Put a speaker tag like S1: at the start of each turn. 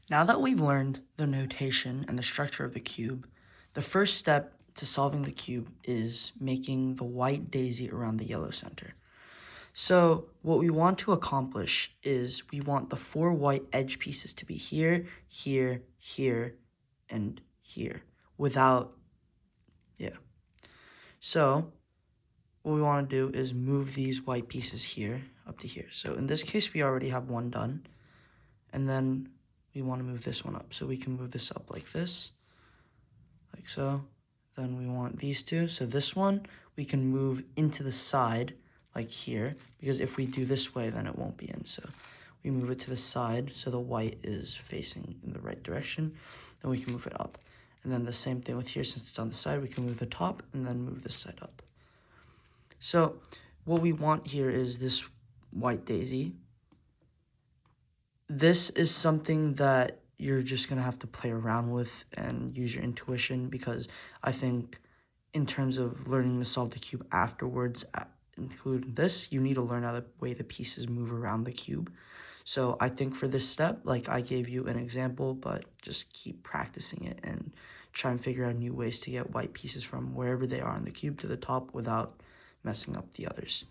S1: Now that we've learned the notation and the structure of the cube, the first step to solving the cube is making the white daisy around the yellow center. So what we want to accomplish is we want the 4 white edge pieces to be here, here, here, and here without, yeah. So what we want to do is move these white pieces here up to here. So in this case, we already have one done. And then we want to move this one up. So we can move this up like this, like so. Then we want these two. So this one we can move into the side like here, because if we do this way, then it won't be in. So we move it to the side so the white is facing in the right direction. Then we can move it up. And then the same thing with here, since it's on the side, we can move the top and then move this side up. So what we want here is this white daisy. This is something that you're just going to have to play around with and use your intuition, because I think in terms of learning to solve the cube afterwards, including this, you need to learn how the way the pieces move around the cube. So I think for this step, like I gave you an example, but just keep practicing it and try and figure out new ways to get white pieces from wherever they are on the cube to the top without messing up the others.